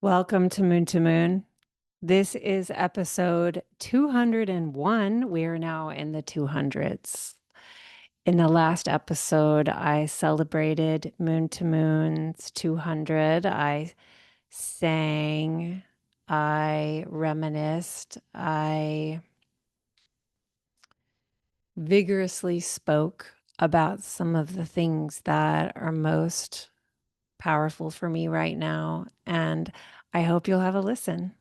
Welcome to Moon to Moon. This is episode 201. We are now in the 200s. In the last episode, I celebrated Moon to Moon's 200. I sang, I reminisced, I vigorously spoke about some of the things that are most powerful for me right now. And I hope you'll have a listen.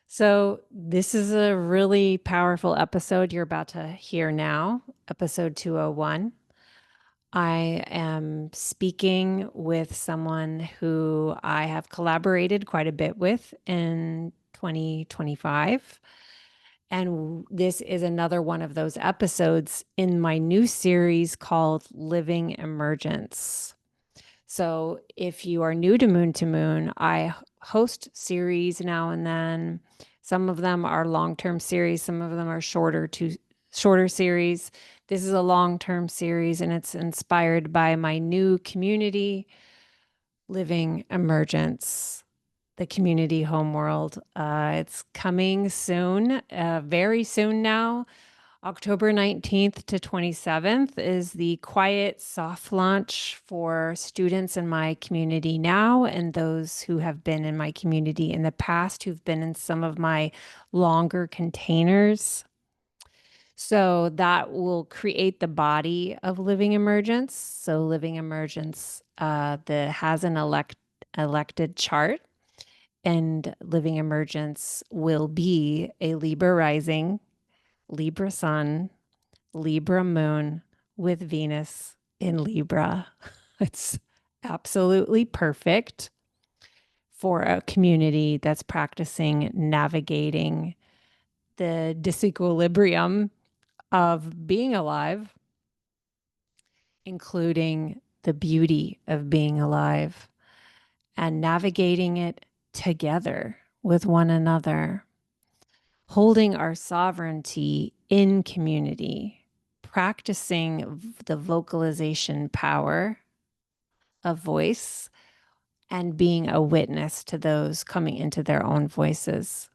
So, this is a really powerful episode you're about to hear now, episode 201. I am speaking with someone who I have collaborated quite a bit with in 2025. And this is another one of those episodes in my new series called Living Emergence. So, if you are new to Moon, I host series now and then. Some of them are long-term series, some of them are shorter series. This is a long-term series and it's inspired by my new community, Living Emergence, the community homeworld. It's coming soon, very soon now. October 19th to 27th is the quiet soft launch for students in my community now and those who have been in my community in the past, who've been in some of my longer containers. So that will create the body of Living Emergence. So Living Emergence has an elected chart, and Living Emergence will be a Libra rising, Libra sun, Libra moon with Venus in Libra. It's absolutely perfect for a community that's practicing navigating the disequilibrium of being alive, including the beauty of being alive and navigating it together with one another, holding our sovereignty in community, practicing the vocalization power of voice, and being a witness to those coming into their own voices.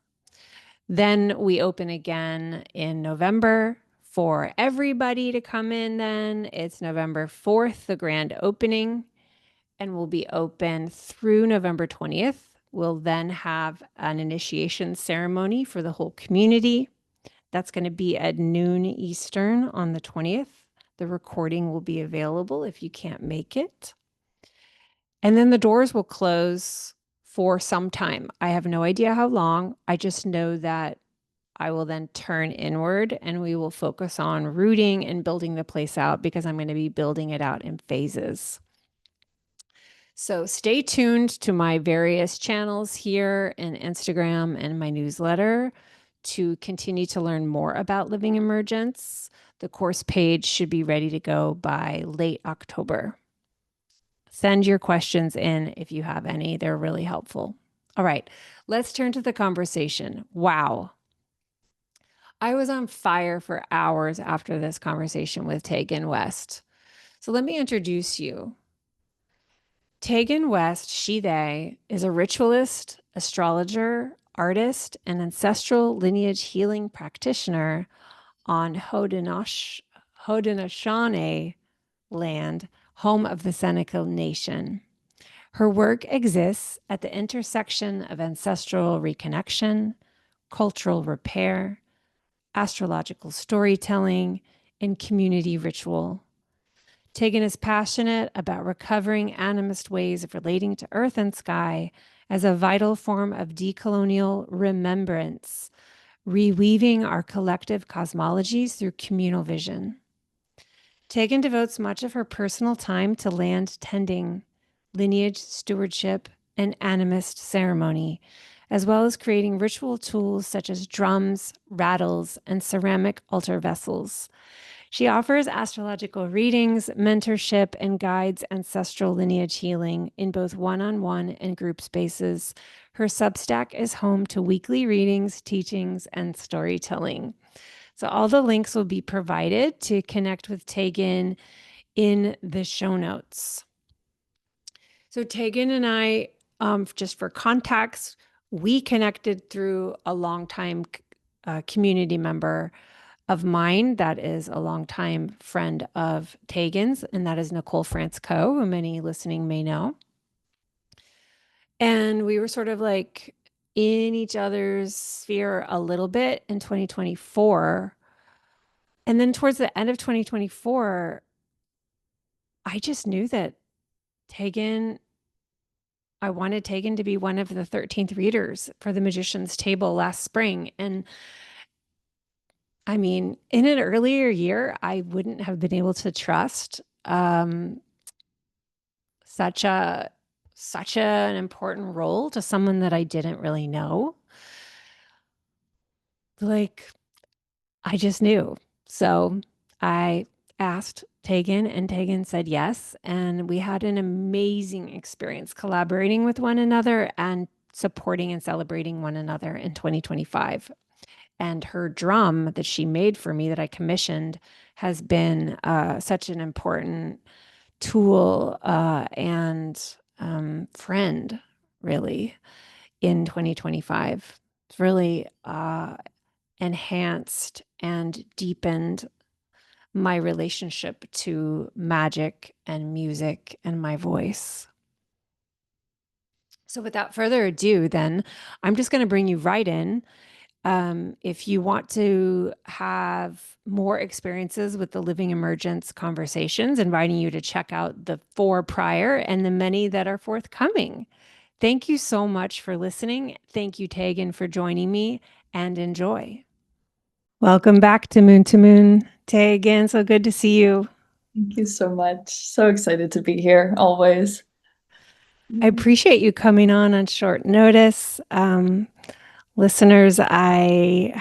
Then we open again in November for everybody to come in. Then it's November 4th, the grand opening, and we'll be open through November 20th. We'll then have an initiation ceremony for the whole community. That's going to be at noon Eastern on the 20th. The recording will be available if you can't make it. And then the doors will close for some time. I have no idea how long. I just know that I will then turn inward and we will focus on rooting and building the place out because I'm going to be building it out in phases. So stay tuned to my various channels here in Instagram and my newsletter to continue to learn more about Living Emergence. The course page should be ready to go by late October. Send your questions in if you have any. They're really helpful. All right, let's turn to the conversation. Wow. I was on fire for hours after this conversation with Teagan West. So let me introduce you. Teagan West, she, they, is a ritualist, astrologer, artist, and ancestral lineage healing practitioner on Haudenosaunee land, home of the Seneca Nation. Her work exists at the intersection of ancestral reconnection, cultural repair, astrological storytelling, and community ritual. Teagan is passionate about recovering animist ways of relating to earth and sky as a vital form of decolonial remembrance, reweaving our collective cosmologies through communal vision. Teagan devotes much of her personal time to land tending, lineage stewardship, and animist ceremony, as well as creating ritual tools such as drums, rattles, and ceramic altar vessels. She offers astrological readings, mentorship, and guides ancestral lineage healing in both one-on-one and group spaces. Her Substack is home to weekly readings, teachings, and storytelling. So all the links will be provided to connect with Teagan in the show notes. So Teagan and I just for context, we connected through a longtime community member of mine that is a longtime friend of Teagan's, and that is Nicole Francisco, who many listening may know. And we were sort of like in each other's sphere a little bit in 2024. And then towards the end of 2024, I just knew that Teagan, I wanted Teagan to be one of the 13th readers for the Magician's Table last spring. And I mean, in an earlier year, I wouldn't have been able to trust such a an important role to someone that I didn't really know. Like, I just knew. So I asked Teagan, and Teagan said yes. And we had an amazing experience collaborating with one another and supporting and celebrating one another in 2025. And her drum that she made for me that I commissioned has been such an important tool and friend, really, in 2025. It's really enhanced and deepened my relationship to magic and music and my voice. So, without further ado, then I'm just going to bring you right in. If you want to have more experiences with the Living Emergence conversations, inviting you to check out the 4 prior and the many that are forthcoming. Thank you so much for listening. Thank you, Teagan, for joining me, and enjoy. Welcome back to Moon, Teagan. So good to see you. Thank you so much. So excited to be here, always. I appreciate you coming on short notice. Listeners, I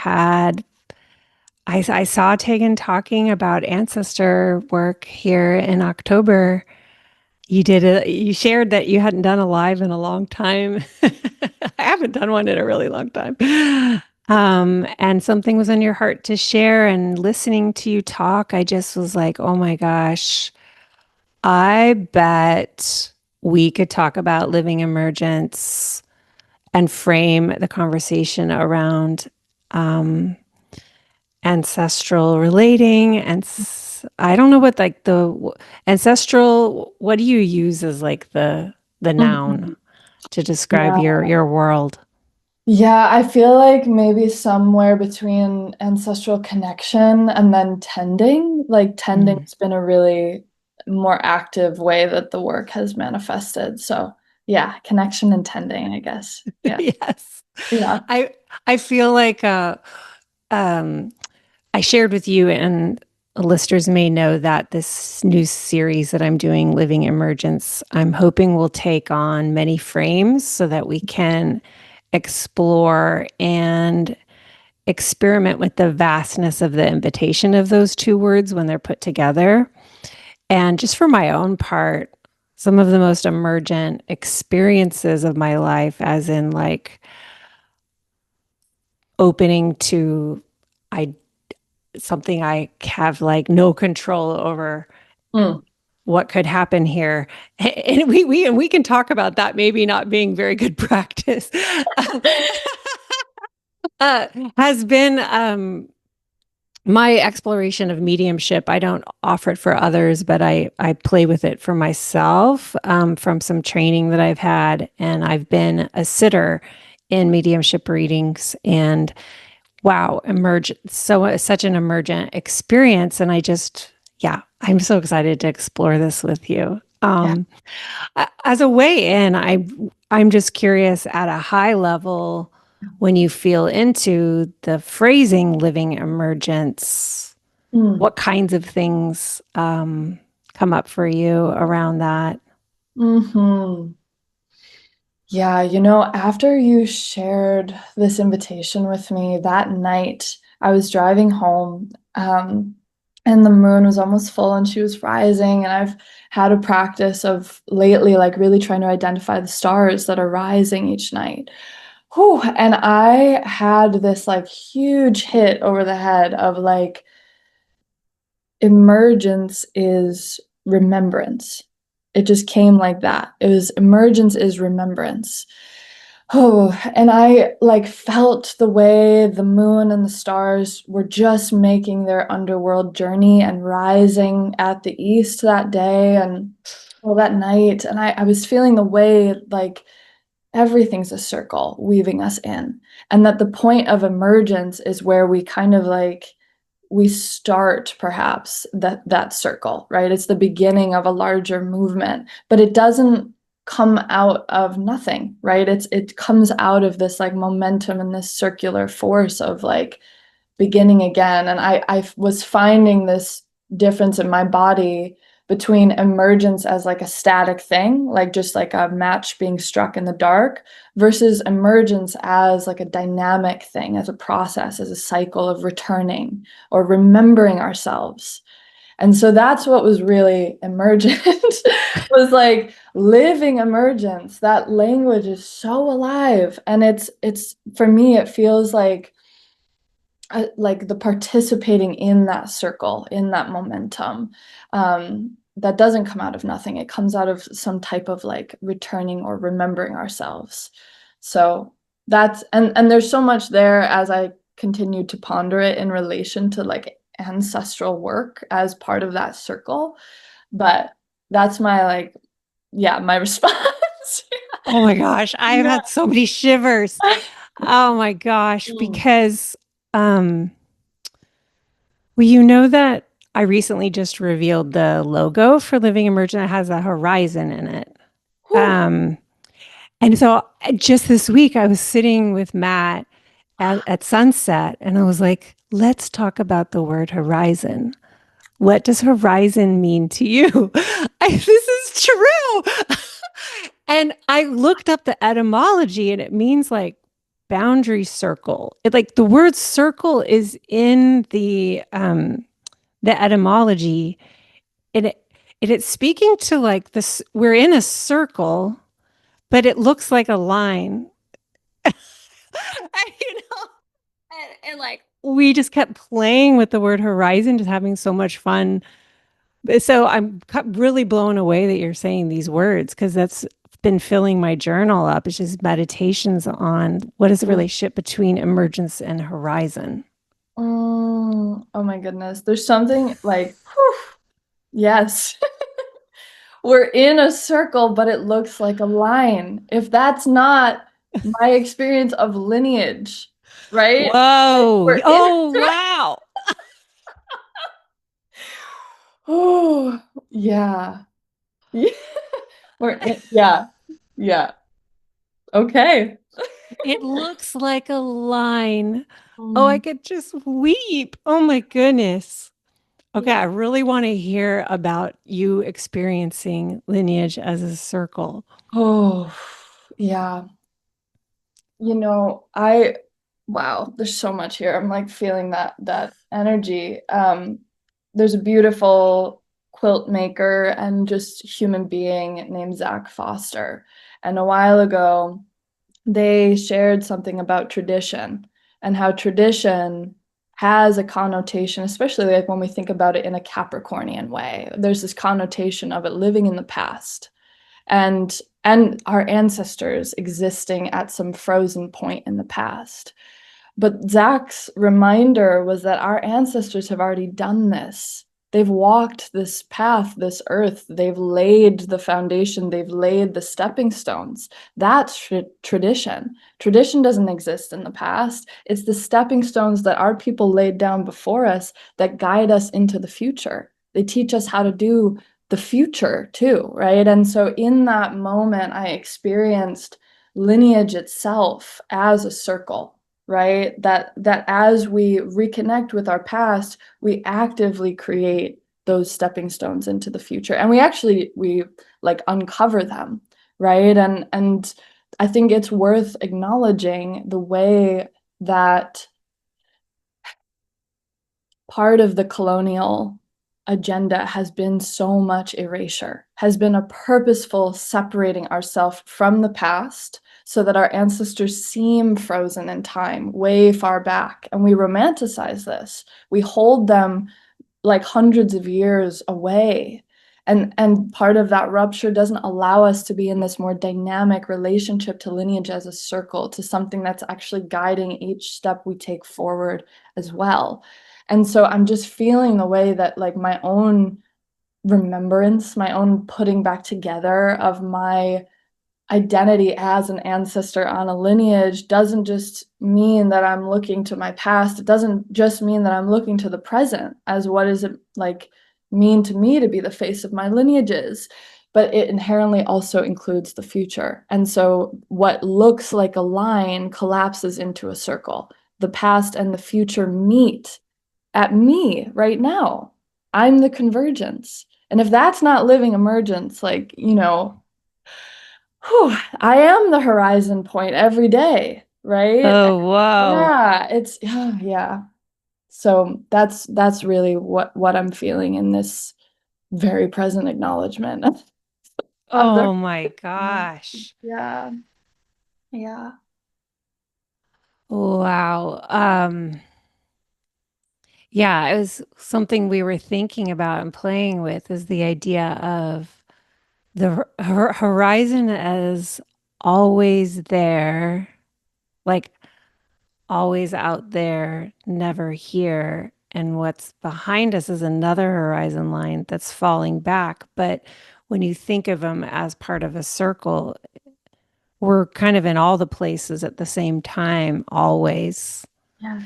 saw Teagan talking about ancestor work here in October. You shared that you hadn't done a live in a long time. I haven't done one in a really long time. And something was on your heart to share, and listening to you talk, I just was like, oh my gosh, I bet we could talk about living emergence and frame the conversation around ancestral relating. And I don't know what like the ancestral, what do you use as like the noun Mhm. to describe Yeah. your world? Yeah, I feel like maybe somewhere between ancestral connection and then tending. Like tending Mm. has been a really more active way that the work has manifested. So yeah, connection and tending, I guess. Yeah. Yes. Yeah. I I feel like um I shared with you, and listeners may know that this new series that I'm doing, Living Emergence, I'm hoping will take on many frames so that we can explore and experiment with the vastness of the invitation of those 2 words when they're put together. And just for my own part, some of the most emergent experiences of my life, as in like opening to I something I have like no control over Mm. what could happen here. And we can talk about that maybe not being very good practice. uh, has been my exploration of mediumship. I don't offer it for others, but I play with it for myself from some training that I've had. And I've been a sitter in mediumship readings, and wow, such an emergent experience. And yeah, I'm so excited to explore this with you. Yeah. As a way in, I'm just curious at a high level, when you feel into the phrasing living emergence, Mm. what kinds of things come up for you around that? Hmm. Yeah, after you shared this invitation with me that night, I was driving home, and the moon was almost full and she was rising. And I've had a practice of lately, like really trying to identify the stars that are rising each night. Whew, and I had this like huge hit over the head of like, emergence is remembrance. It just came like that. It was emergence is remembrance. Oh, and I like felt the way the moon and the stars were just making their underworld journey and rising at the east that day and well that night. And I was feeling the way like everything's a circle weaving us in. And that the point of emergence is where we kind of like we start perhaps that circle, right? It's the beginning of a larger movement, but it doesn't come out of nothing, right? It comes out of this like momentum and this circular force of like beginning again. And I was finding this difference in my body between emergence as like a static thing, like just like a match being struck in the dark, versus emergence as like a dynamic thing, as a process, as a cycle of returning or remembering ourselves. And so that's what was really emergent was like living emergence. That language is so alive. And it's for me, it feels like the participating in that circle, in that momentum, that doesn't come out of nothing. It comes out of some type of like returning or remembering ourselves. So that's and there's so much there as I continue to ponder it in relation to like ancestral work as part of that circle. But that's my like, yeah, my response. Oh my gosh, I've Yeah. had so many shivers. Oh my gosh, Mm. because um well, you know that I recently just revealed the logo for Living Emergent. It has a horizon in it. Whew. Um, and so just this week, I was sitting with Matt at sunset, and I was like, let's talk about the word horizon. What does horizon mean to you? This is true. And I looked up the etymology, and it means like boundary circle. It like the word circle is in the etymology, and it's speaking to like this. We're in a circle, but it looks like a line. You know, and like we just kept playing with the word horizon, just having so much fun. So I'm really blown away that you're saying these words because that's been filling my journal up. It's just meditations on what is the relationship between emergence and horizon. Oh my goodness. There's something like, whew, yes. We're in a circle, but it looks like a line. If that's not my experience of lineage, right? Like Whoa. we're in a Oh, wow. Oh, yeah. Yeah. Yeah. Yeah. Okay. It looks like a line. Oh, I Mm. could just weep. Oh my goodness. Okay, Yeah. I really want to hear about you experiencing lineage as a circle. Oh, yeah. Wow, there's so much here. I'm like feeling that energy. There's a beautiful quilt maker and just human being named Zach Foster. And a while ago, they shared something about tradition and how tradition has a connotation, especially like when we think about it in a Capricornian way. There's this connotation of it living in the past and our ancestors existing at some frozen point in the past. But Zach's reminder was that our ancestors have already done this. They've walked this path, this earth. They've laid the foundation. They've laid the stepping stones. That's tradition. Tradition doesn't exist in the past. It's the stepping stones that our people laid down before us that guide us into the future. They teach us how to do the future too, right? And so in that moment, I experienced lineage itself as a circle, right? That as we reconnect with our past, we actively create those stepping stones into the future. And we like uncover them, right? And I think it's worth acknowledging the way that part of the colonial agenda has been so much erasure, has been a purposeful separating ourselves from the past so that our ancestors seem frozen in time, way far back. And we romanticize this. We hold them like hundreds of years away. And part of that rupture doesn't allow us to be in this more dynamic relationship to lineage as a circle, to something that's actually guiding each step we take forward as well. And so I'm just feeling the way that like my own remembrance, my own putting back together of my identity as an ancestor on a lineage doesn't just mean that I'm looking to my past. It doesn't just mean that I'm looking to the present as what does it like mean to me to be the face of my lineages, but it inherently also includes the future. And so what looks like a line collapses into a circle. The past and the future meet at me right now. I'm the convergence. And if that's not living emergence, like, whew, I am the horizon point every day, right? Oh, whoa. Yeah, it's yeah. So that's really what I'm feeling in this very present acknowledgement of the Oh my gosh. yeah, yeah. Wow. Yeah, it was something we were thinking about and playing with is the idea of the horizon as always there, like always out there, never here. And what's behind us is another horizon line that's falling back. But when you think of them as part of a circle, we're kind of in all the places at the same time, always. Yes.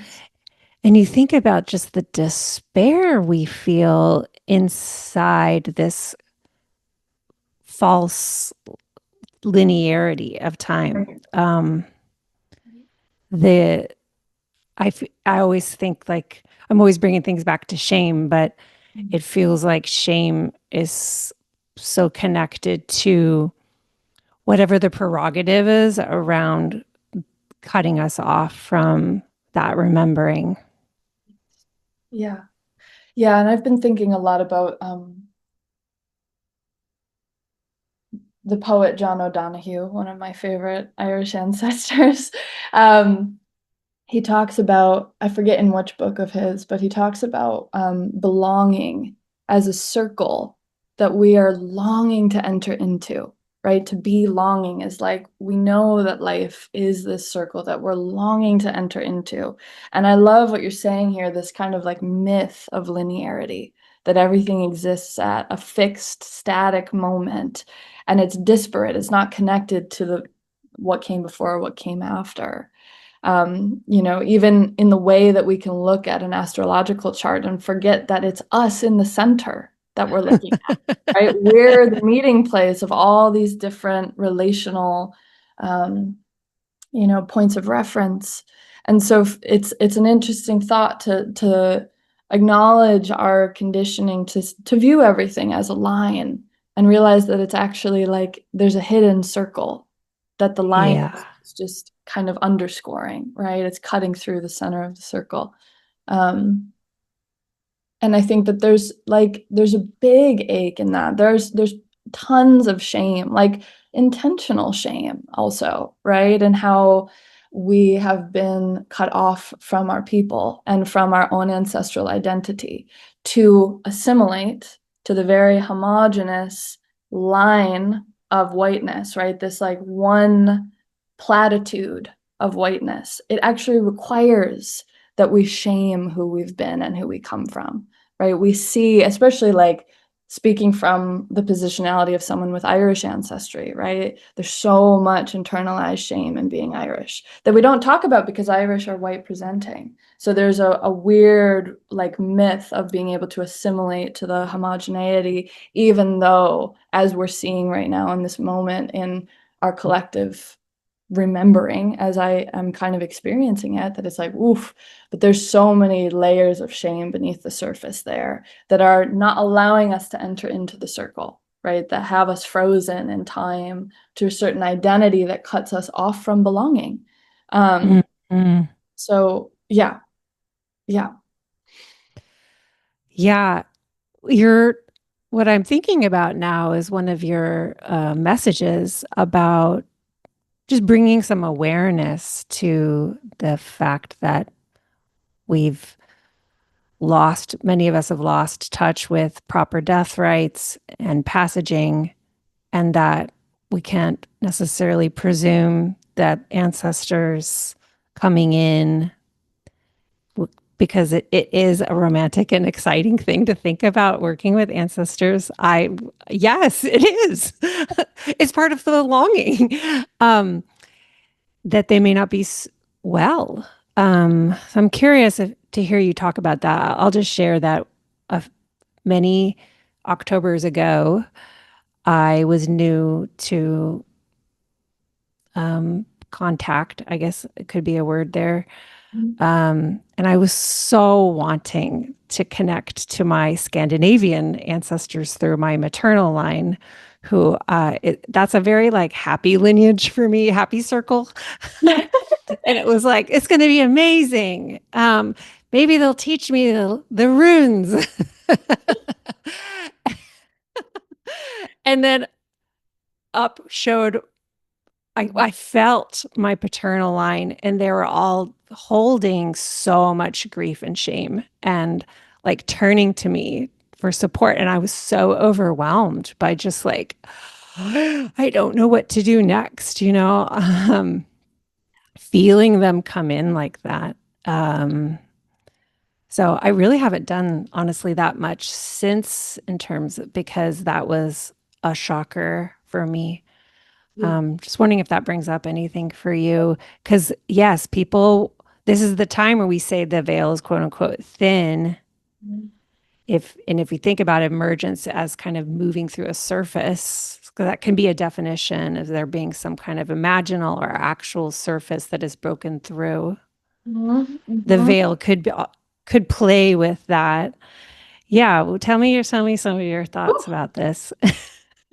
And you think about just the despair we feel inside this false linearity of time. Right. The I always think like I'm always bringing things back to shame, but it feels like shame is so connected to whatever the prerogative is around cutting us off from that remembering. Yeah. Yeah, and I've been thinking a lot about the poet John O'Donoghue, one of my favorite Irish ancestors. Um, he talks about, I forget in which book of his, but he talks about belonging as a circle that we are longing to enter into, right? To be longing is like we know that life is this circle that we're longing to enter into. And I love what you're saying here, this kind of like myth of linearity, that everything exists at a fixed, static moment, and it's disparate. It's not connected to the what came before, what came after. Even in the way that we can look at an astrological chart and forget that it's us in the center that we're looking at, right? We're the meeting place of all these different relational, um, points of reference. And so it's an interesting thought to acknowledge our conditioning to view everything as a line and realize that it's actually like there's a hidden circle that the line Yeah. is just kind of underscoring, right? It's cutting through the center of the circle. Um, and I think that there's a big ache in that. There's tons of shame, like intentional shame also, right? And how we have been cut off from our people and from our own ancestral identity to assimilate to the very homogenous line of whiteness, right? This like one platitude of whiteness. It actually requires that we shame who we've been and who we come from, right? We see, especially like speaking from the positionality of someone with Irish ancestry, right? There's so much internalized shame in being Irish that we don't talk about because Irish are white presenting. So there's a weird like myth of being able to assimilate to the homogeneity, even though, as we're seeing right now in this moment in our collective remembering as I am kind of experiencing it, that it's like, oof, but there's so many layers of shame beneath the surface there that are not allowing us to enter into the circle, right? That have us frozen in time to a certain identity that cuts us off from belonging. Mhm. So yeah, yeah. Yeah. You're what I'm thinking about now is one of your messages about just bringing some awareness to the fact that we've many of us have lost touch with proper death rites and passaging, and that we can't necessarily presume that ancestors coming in, because it is a romantic and exciting thing to think about working with ancestors. Yes, it is. It's part of the longing, that they may not be well. So I'm curious to hear you talk about that. I'll just share that many Octobers ago, I was new to contact, I guess it could be a word there. And I was so wanting to connect to my Scandinavian ancestors through my maternal line, who that's a very like happy lineage for me, happy circle. And it was like, it's going to be amazing. Maybe they'll teach me the runes. And then up showed, I felt my paternal line, and they were all holding so much grief and shame and like turning to me for support. And I was so overwhelmed by just like, I don't know what to do next, feeling them come in like that. So I really haven't done honestly that much since, in terms of, because that was a shocker for me. Just wondering if that brings up anything for you. Because, yes, this is the time where we say the veil is quote unquote thin. If we think about emergence as kind of moving through a surface, that can be a definition of there being some kind of imaginal or actual surface that is broken through. Mhm, The mhm. veil could play with that. Yeah, well, tell me some of your thoughts about this.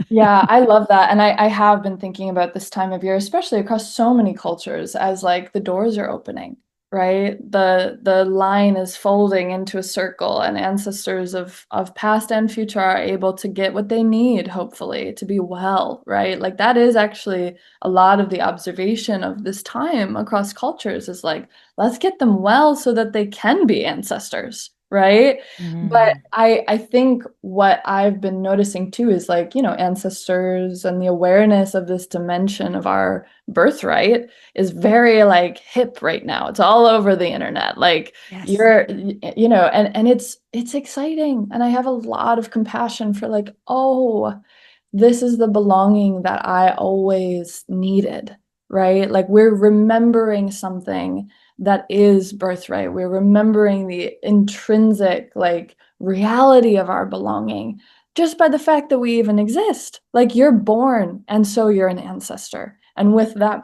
Yeah, I love that. And I have been thinking about this time of year, especially across so many cultures, as like the doors are opening, right? The line is folding into a circle, and ancestors of past and future are able to get what they need, hopefully, to be well, right? Like that is actually a lot of the observation of this time across cultures is like, let's get them well so that they can be ancestors, right? But Mm. I think what I've been noticing too is like, ancestors and the awareness of this dimension of our birthright is very like hip right now. It's all over the internet. Like Yes. and it's exciting. And I have a lot of compassion for like, oh, this is the belonging that I always needed, right? Like we're remembering something that is birthright. We're remembering the intrinsic like reality of our belonging just by the fact that we even exist. Like you're born and so you're an ancestor. And with that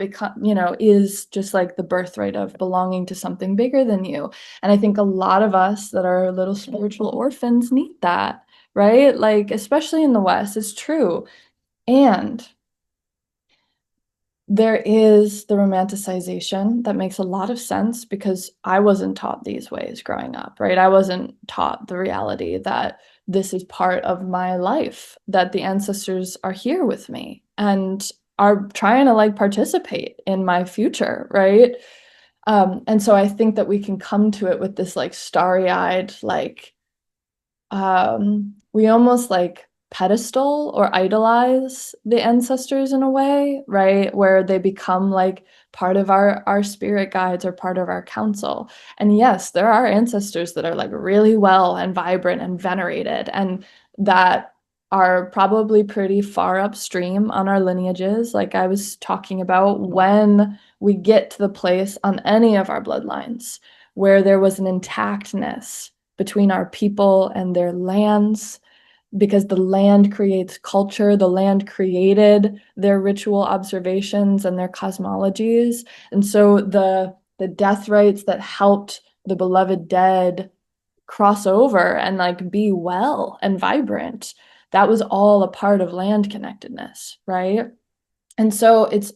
is just like the birthright of belonging to something bigger than you. And I think a lot of us that are little spiritual orphans need that, right? Like especially in the West, it's true. And there is the romanticization that makes a lot of sense because I wasn't taught these ways growing up, right? I wasn't taught the reality that this is part of my life, that the ancestors are here with me and are trying to like participate in my future, right? And so I think that we can come to it with this like starry-eyed, like we almost like pedestal or idolize the ancestors in a way, right? Where they become like part of our spirit guides or part of our council. And yes, there are ancestors that are like really well and vibrant and venerated and that are probably pretty far upstream on our lineages. Like I was talking about, when we get to the place on any of our bloodlines where there was an intactness between our people and their lands, because the land creates culture, the land created their ritual observations and their cosmologies. And so the death rites that helped the beloved dead cross over and like be well and vibrant, that was all a part of land connectedness, right? And so it's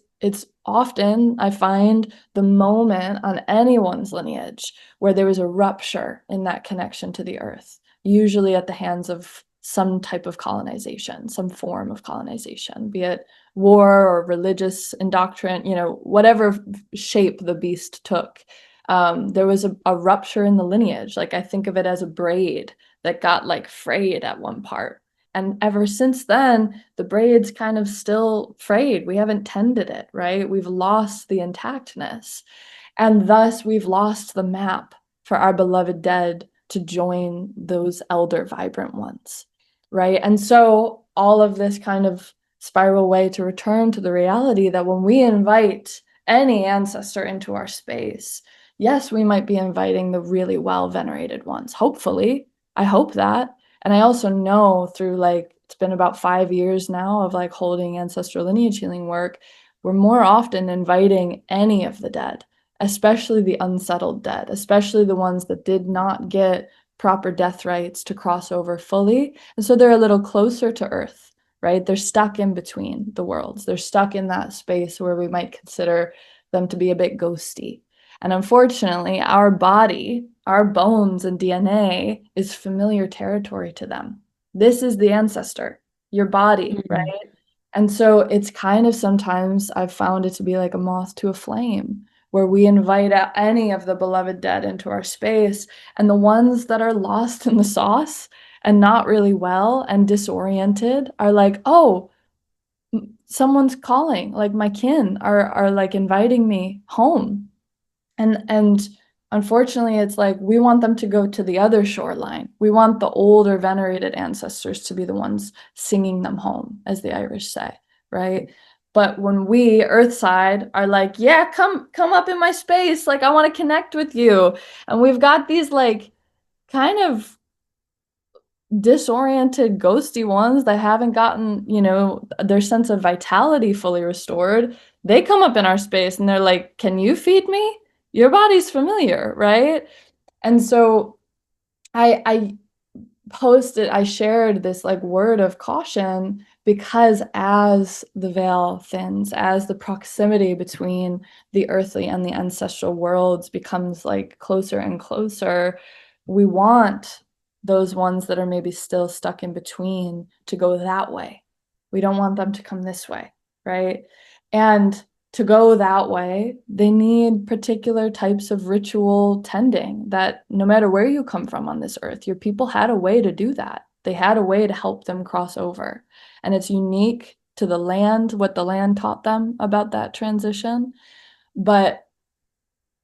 often, I find, the moment on anyone's lineage where there was a rupture in that connection to the earth, usually at the hands of some type of colonization, some form of colonization, be it war or religious indoctrination, whatever shape the beast took. there was a rupture in the lineage. Like I think of it as a braid that got like frayed at one part. And ever since then, the braid's kind of still frayed. We haven't tended it, right? We've lost the intactness. And thus, we've lost the map for our beloved dead to join those elder vibrant ones, right? And so, all of this kind of spiral way to return to the reality that when we invite any ancestor into our space, yes, we might be inviting the really well venerated ones. Hopefully, I hope that. And I also know through like, it's been about 5 years now of like holding ancestral lineage healing work, we're more often inviting any of the dead, especially the unsettled dead, especially the ones that did not get proper death rites to cross over fully. And so they're a little closer to Earth, right? They're stuck in between the worlds. They're stuck in that space where we might consider them to be a bit ghosty. And unfortunately, our body, our bones and DNA is familiar territory to them. This is the ancestor, your body, right? Mm. And so it's kind of sometimes I've found it to be like a moth to a flame, where we invite any of the beloved dead into our space, and the ones that are lost in the sauce and not really well and disoriented are like, oh, someone's calling, like my kin are like inviting me home. And unfortunately, it's like we want them to go to the other shoreline. We want the older venerated ancestors to be the ones singing them home, as the Irish say, right? But when we, Earthside, are like, yeah, come up in my space, like I want to connect with you. And we've got these like kind of disoriented, ghosty ones that haven't gotten, their sense of vitality fully restored. They come up in our space and they're like, can you feed me? Your body's familiar, right? And so I I shared this like word of caution because as the veil thins, as the proximity between the earthly and the ancestral worlds becomes like closer and closer, we want those ones that are maybe still stuck in between to go that way. We don't want them to come this way, right? And to go that way, they need particular types of ritual tending that no matter where you come from on this earth, your people had a way to do that. They had a way to help them cross over. And it's unique to the land, what the land taught them about that transition. But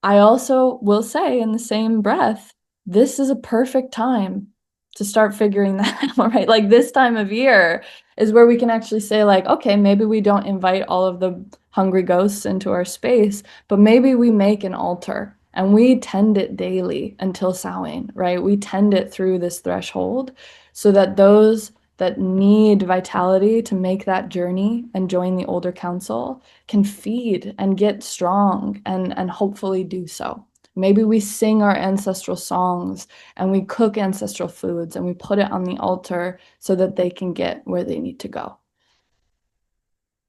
I also will say in the same breath, this is a perfect time to start figuring that out, right? Like this time of year is where we can actually say like, okay, maybe we don't invite all of the hungry ghosts into our space, but maybe we make an altar and we tend it daily until Samhain, right? We tend it through this threshold so that those that need vitality to make that journey and join the older council can feed and get strong and hopefully do so. Maybe we sing our ancestral songs and we cook ancestral foods and we put it on the altar so that they can get where they need to go.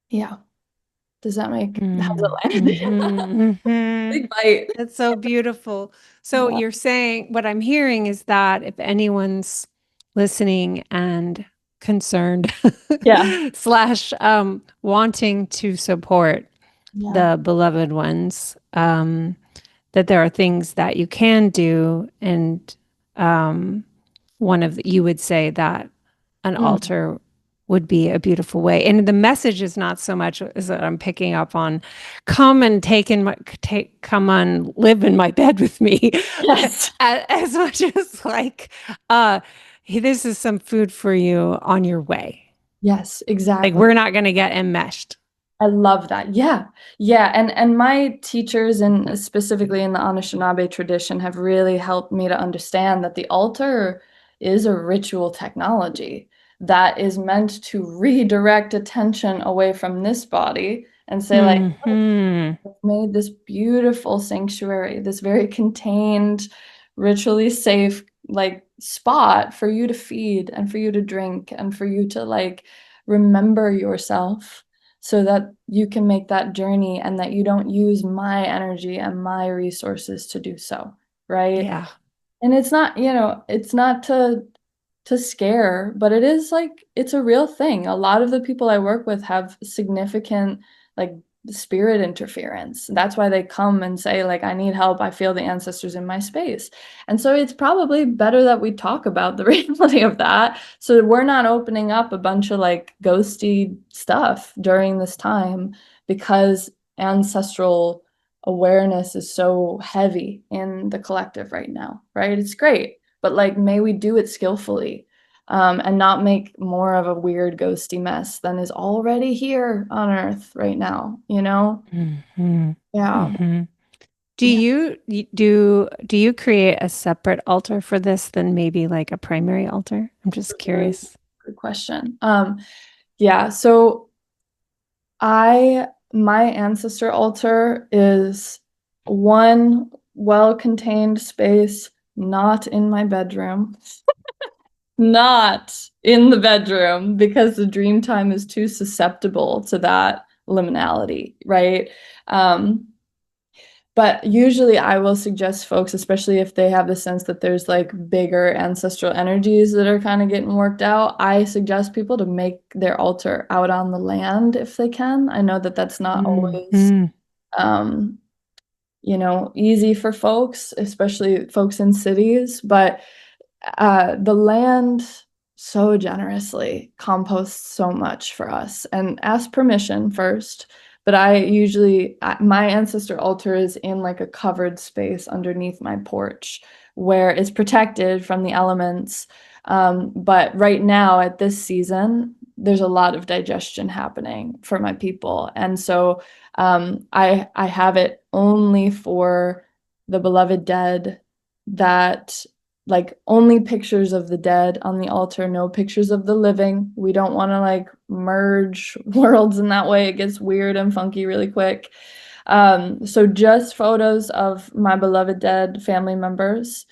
Yeah. Does that make, how's Mm. it land? Mhm, mhm. Big bite. That's so beautiful. So Yeah. you're saying what I'm hearing is that if anyone's listening and concerned Yeah. slash wanting to support Yeah. the beloved ones, that there are things that you can do, and you would say that an Mm. altar would be a beautiful way. And the message is not so much as that I'm picking up on, come and come on, live in my bed with me, Yes. as much as like, uh, hey, this is some food for you on your way. Yes, Like exactly. we're not going to get enmeshed. I love that. Yeah. Yeah. And my teachers and specifically in the Anishinaabe tradition have really helped me to understand that the altar is a ritual technology that is meant to redirect attention away from this body and say, like, Hmm. made this beautiful sanctuary, this very contained, ritually safe like spot for you to feed and for you to drink and for you to like remember yourself so that you can make that journey and that you don't use my energy and my resources to do so, right? Yeah. And it's not, it's not to scare, but it is like it's a real thing. A lot of the people I work with have significant like spirit interference. That's why they come and say, like, I need help. I feel the ancestors in my space. And so it's probably better that we talk about the reality of that so that we're not opening up a bunch of like ghosty stuff during this time because ancestral awareness is so heavy in the collective right now, right? It's great, but like, may we do it skillfully, and not make more of a weird ghosty mess than is already here on Earth right now, you know? Hmm. Yeah. Hmm. Do Yeah. you create a separate altar for this than maybe like a primary altar? I'm just Really curious. good question. Yeah, so my ancestor altar is one well-contained space, not in my bedroom. Not in the bedroom because the dream time is too susceptible to that liminality, right? Um, but usually I will suggest folks, especially if they have the sense that there's like bigger ancestral energies that are kind of getting worked out, I suggest people to make their altar out on the land if they can. I know that that's not always Hmm. um, easy for folks, especially folks in cities, but the land so generously composts so much for us and ask permission first. But my ancestor altar is in like a covered space underneath my porch where it's protected from the elements. But right now at this season, there's a lot of digestion happening for my people. And so I have it only for the beloved dead that like only pictures of the dead on the altar, no pictures of the living. We don't want to like merge worlds in that way. It gets weird and funky really quick. So just photos of my beloved dead family members.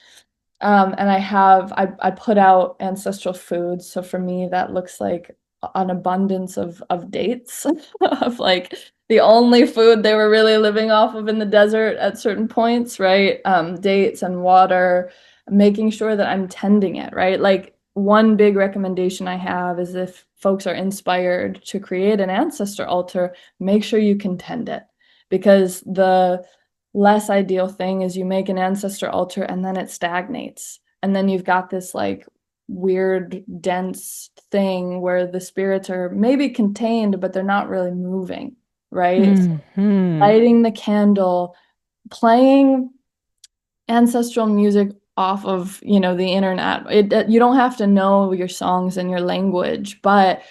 And I put out ancestral foods. So for me, that looks like an abundance of dates of like the only food they were really living off of in the desert at certain points, right? Dates and water, making sure that I'm tending it, right? Like one big recommendation I have is if folks are inspired to create an ancestor altar, make sure you can tend it because the less ideal thing is you make an ancestor altar and then it stagnates. And then you've got this like weird, dense thing where the spirits are maybe contained, but they're not really moving, right? So Hmm. lighting the candle, playing ancestral music off of, the internet. You don't have to know your songs and your language, but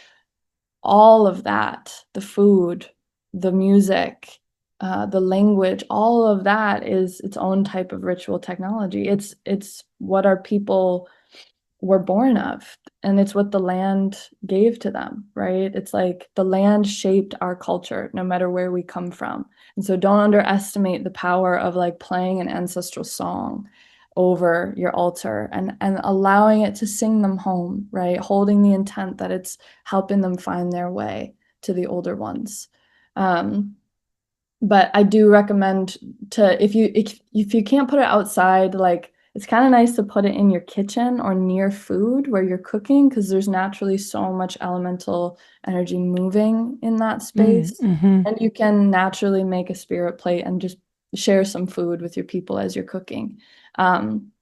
all of that, the food, the music, the language, all of that is its own type of ritual technology. It's what our people were born of, and it's what the land gave to them, right? It's like the land shaped our culture, no matter where we come from. And so don't underestimate the power of like playing an ancestral song over your altar and allowing it to sing them home, right? Holding the intent that it's helping them find their way to the older ones. Um, but I do recommend to if you can't put it outside, like it's kind of nice to put it in your kitchen or near food where you're cooking because there's naturally so much elemental energy moving in that space. Mm-hmm. And you can naturally make a spirit plate and just share some food with your people as you're cooking. Um,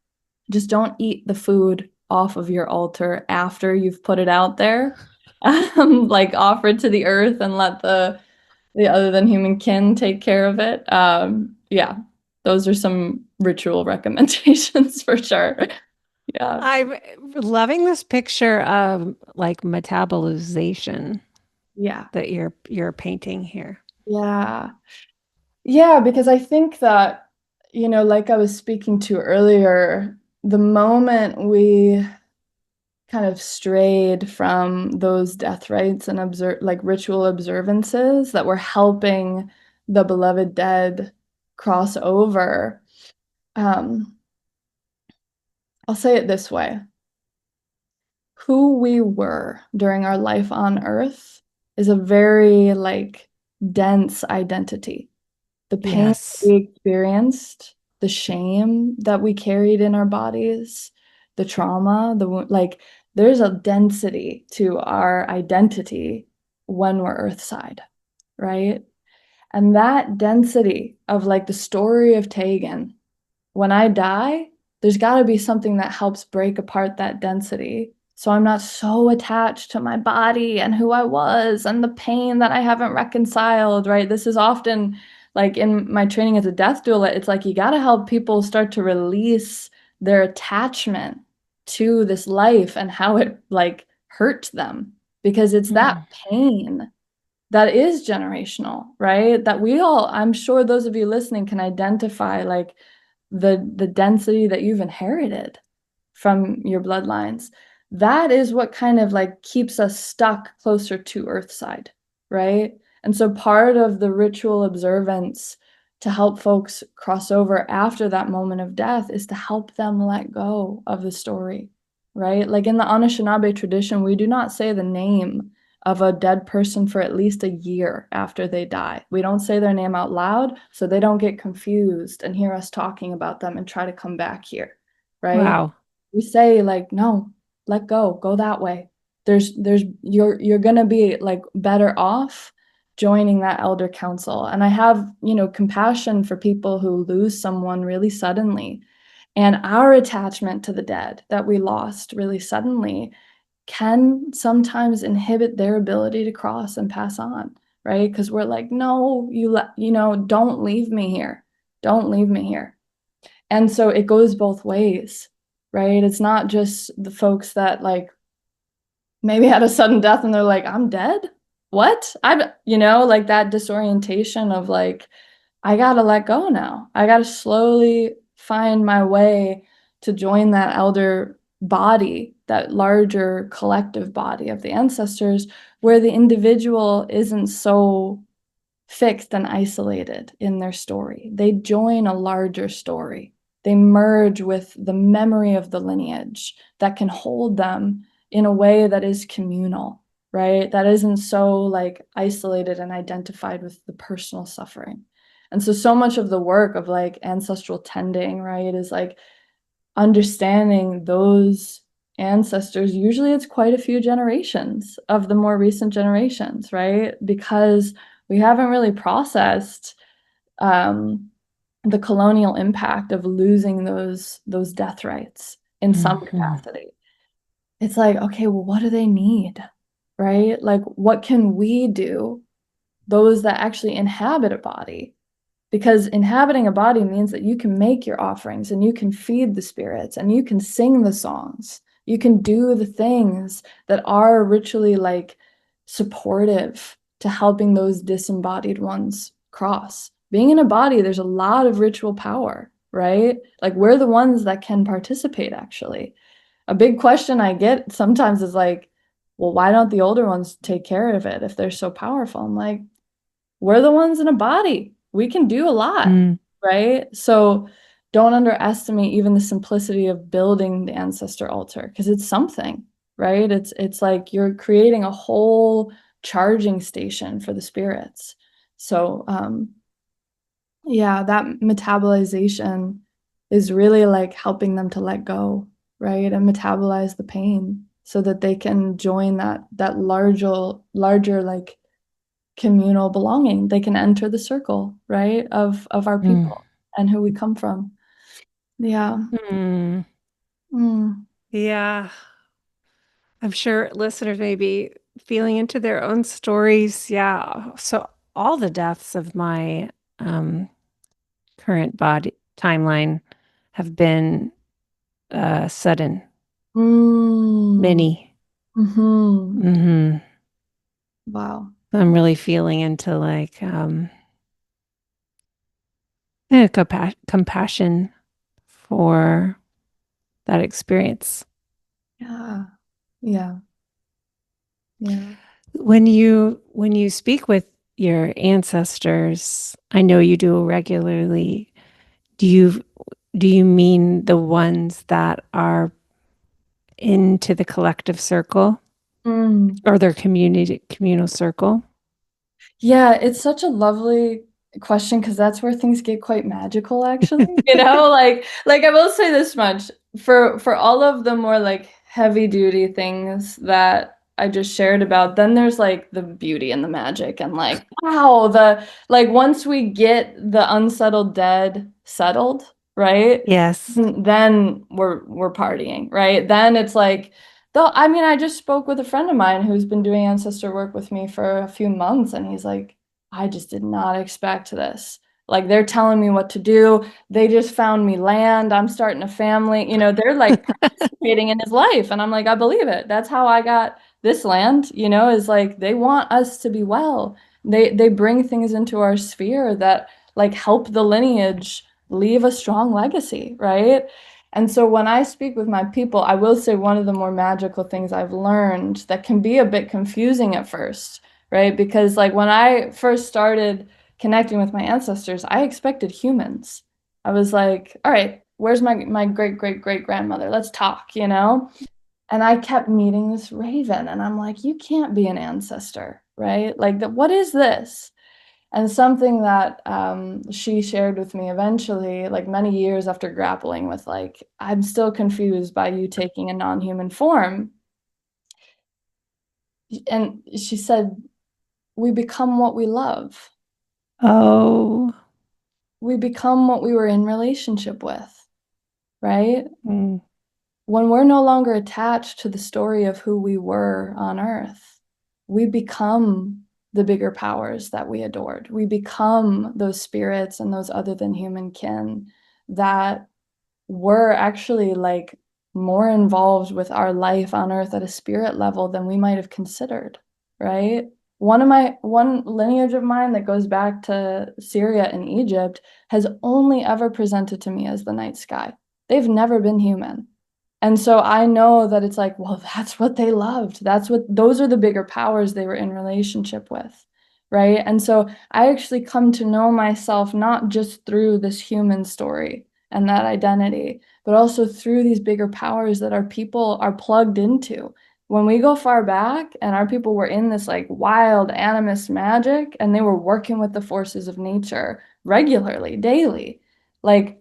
just don't eat the food off of your altar after you've put it out there. Like offer it to the earth and let the other than human kin take care of it. Yeah, those are some ritual recommendations for sure. Yeah, I'm loving this picture of like metabolization yeah, that you're painting here. yeah, yeah, because I think that, like I was speaking to earlier, the moment we kind of strayed from those death rites and like ritual observances that were helping the beloved dead cross over. Um, I'll say it this way. Who we were during our life on Earth is a very like dense identity. The pain Yes. we experienced, the shame that we carried in our bodies, the trauma, like there's a density to our identity when we're Earthside, right? And that density of like the story of Teagan, when I die, there's got to be something that helps break apart that density. So I'm not so attached to my body and who I was and the pain that I haven't reconciled, right? This is often like in my training as a death doula, it's like you got to help people start to release their attachment to this life and how it like hurt them because it's that Mm. pain that is generational, right? That we all, I'm sure those of you listening can identify like the density that you've inherited from your bloodlines. That is what kind of like keeps us stuck closer to Earthside, right? And so part of the ritual observance to help folks cross over after that moment of death is to help them let go of the story, right? Like in the Anishinaabe tradition, we do not say the name of a dead person for at least a year after they die. We don't say their name out loud so they don't get confused and hear us talking about them and try to come back here, right? Wow. We say like, no, let go that way. There's you're gonna be like better off joining that elder council. And I have, compassion for people who lose someone really suddenly. And our attachment to the dead that we lost really suddenly can sometimes inhibit their ability to cross and pass on, right? Because we're like, no, don't leave me here. Don't leave me here. And so it goes both ways, right? It's not just the folks that like maybe had a sudden death and they're like, I'm dead. What? Like that disorientation of like, I gotta let go now. I gotta slowly find my way to join that elder body, that larger collective body of the ancestors, where the individual isn't so fixed and isolated in their story. They join a larger story. They merge with the memory of the lineage that can hold them in a way that is communal, right? That isn't so like isolated and identified with the personal suffering. And so much of the work of like ancestral tending, right, is like understanding those ancestors. Usually it's quite a few generations of the more recent generations, right? Because we haven't really processed the colonial impact of losing those death rights in some Mhm. capacity. It's like, okay, well, what do they need? Right? Like, what can we do, those that actually inhabit a body, because inhabiting a body means that you can make your offerings and you can feed the spirits and you can sing the songs. You can do the things that are ritually like supportive to helping those disembodied ones cross. Being in a body, there's a lot of ritual power, right? Like we're the ones that can participate actually. A big question I get sometimes is like, well, why don't the older ones take care of it if they're so powerful? I'm like, we're the ones in a body. We can do a lot, Mm. right? So don't underestimate even the simplicity of building the ancestor altar because it's something, right? It's like you're creating a whole charging station for the spirits. So yeah, that metabolization is really like helping them to let go, right? And metabolize the pain so that they can join that larger like communal belonging. They can enter the circle, right, of our Mm. people and who we come from. Yeah. Mm. Mm. Yeah. I'm sure listeners may be feeling into their own stories. Yeah. So all the deaths of my um, current body timeline have been sudden, Mm. many. Mm-hmm. Hmm. Wow. I'm really feeling into like compassion for that experience. Yeah. Yeah. Yeah. When you speak with your ancestors, I know you do regularly. Do you do you mean the ones that are into the collective circle Mm. or their communal circle? Yeah, it's such a lovely question because that's where things get quite magical, actually. Like I will say this much for all of the more like heavy duty things that I just shared about, then there's like the beauty and the magic and like, wow, the like once we get the unsettled dead settled, right? Yes. Then we're partying, right? Then it's like, though, I mean, I just spoke with a friend of mine who's been doing ancestor work with me for a few months, and he's like, I just did not expect this. Like they're telling me what to do. They just found me land. I'm starting a family. You know, they're like participating in his life. And I'm like, I believe it. That's how I got this land, you know, is like they want us to be well. They bring things into our sphere that like help the lineage leave a strong legacy, right? And so when I speak with my people, I will say one of the more magical things I've learned that can be a bit confusing at first, right? Because like when I first started connecting with my ancestors, I expected humans. I was like, all right, where's my great great great grandmother? Let's talk, you know? And I kept meeting this raven, and I'm like, you can't be an ancestor, right? Like, what is this? And something that she shared with me eventually, like many years after grappling with, like, I'm still confused by you taking a non-human form. And she said, we become what we love. Oh. We become what we were in relationship with, right? Mm. When we're no longer attached to the story of who we were on Earth, we become the bigger powers that we adored. We become those spirits and those other than human kin that were actually like more involved with our life on Earth at a spirit level than we might have considered, right? One lineage of mine that goes back to Syria and Egypt has only ever presented to me as the night sky. They've never been human. And so I know that it's like, well, that's what they loved. Those are the bigger powers they were in relationship with, right? And so I actually come to know myself not just through this human story and that identity, but also through these bigger powers that our people are plugged into. When we go far back and our people were in this like wild animist magic and they were working with the forces of nature regularly, daily, like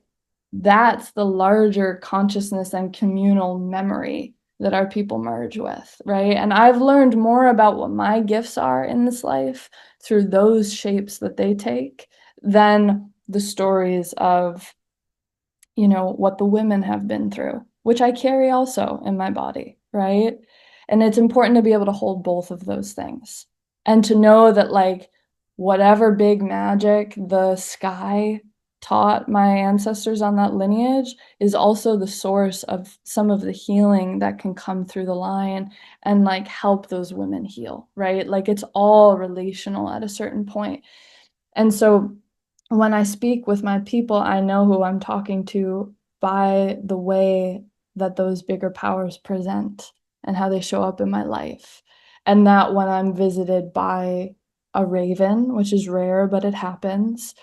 that's the larger consciousness and communal memory that our people merge with, right? And I've learned more about what my gifts are in this life through those shapes that they take than the stories of, you know, what the women have been through, which I carry also in my body, right? And it's important to be able to hold both of those things and to know that, like, whatever big magic the sky taught my ancestors on that lineage is also the source of some of the healing that can come through the line and like help those women heal, right? Like it's all relational at a certain point. And so when I speak with my people, I know who I'm talking to by the way that those bigger powers present and how they show up in my life. And that when I'm visited by a raven, which is rare, but it happens,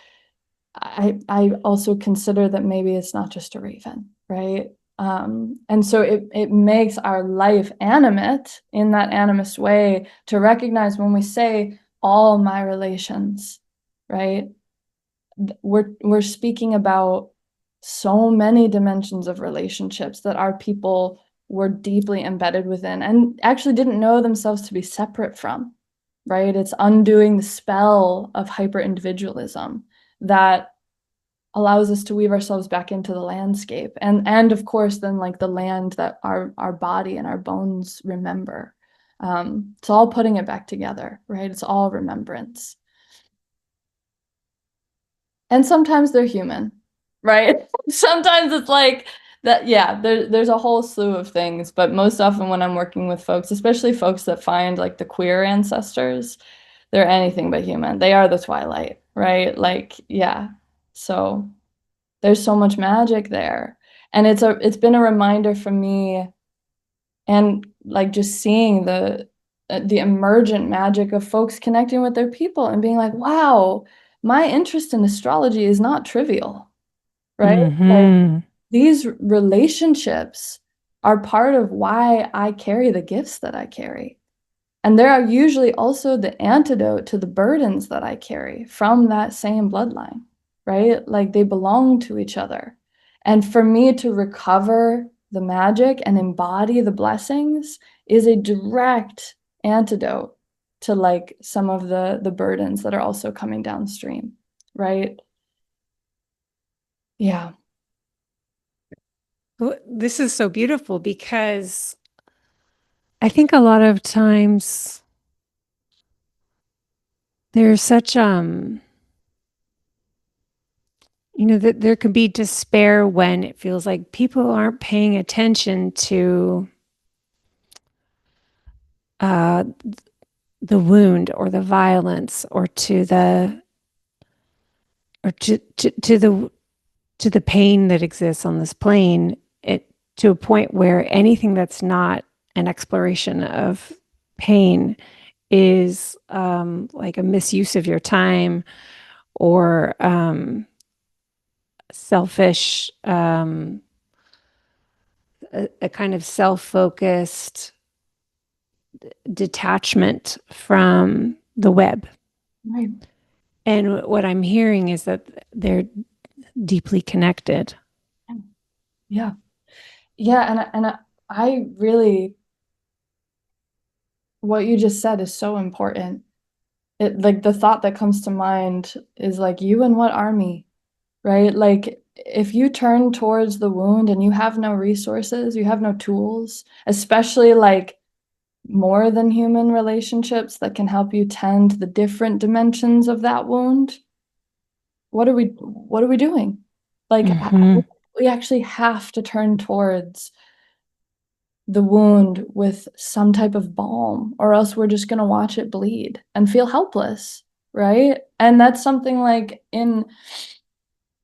I also consider that maybe it's not just a raven, right? And so it makes our life animate in that animist way to recognize when we say all my relations, right? We're speaking about so many dimensions of relationships that our people were deeply embedded within and actually didn't know themselves to be separate from, right? It's undoing the spell of hyper individualism that allows us to weave ourselves back into the landscape and of course then like the land that our body and our bones remember. It's all putting it back together, right? It's all remembrance. And sometimes they're human, right? Sometimes it's like that, yeah, there's a whole slew of things, but most often when I'm working with folks, especially folks that find like the queer ancestors, they're anything but human. They are the twilight, right? Like, yeah. So there's so much magic there. And it's been a reminder for me and like just seeing the emergent magic of folks connecting with their people and being like, wow, my interest in astrology is not trivial, right? Like Hmm. these relationships are part of why I carry the gifts that I carry. And they are usually also the antidote to the burdens that I carry from that same bloodline, right? Like they belong to each other. And for me to recover the magic and embody the blessings is a direct antidote to like some of the burdens that are also coming downstream, right? Yeah. This is so beautiful because I think a lot of times there's such that there can be despair when it feels like people aren't paying attention to uh, the wound or the violence or to the pain that exists on this plane, to a point where anything that's not an exploration of pain is like a misuse of your time or selfish, a kind of self-focused detachment from the web. Right. And what I'm hearing is that they're deeply connected. Yeah. Yeah. I really, what you just said is so important. It like the thought that comes to mind is like you and what army, right? Like if you turn towards the wound and you have no resources, you have no tools, especially like more than human relationships that can help you tend the different dimensions of that wound, what are we doing? Like Mm-hmm. we actually have to turn towards the wound with some type of balm, or else we're just going to watch it bleed and feel helpless, right? And that's something like in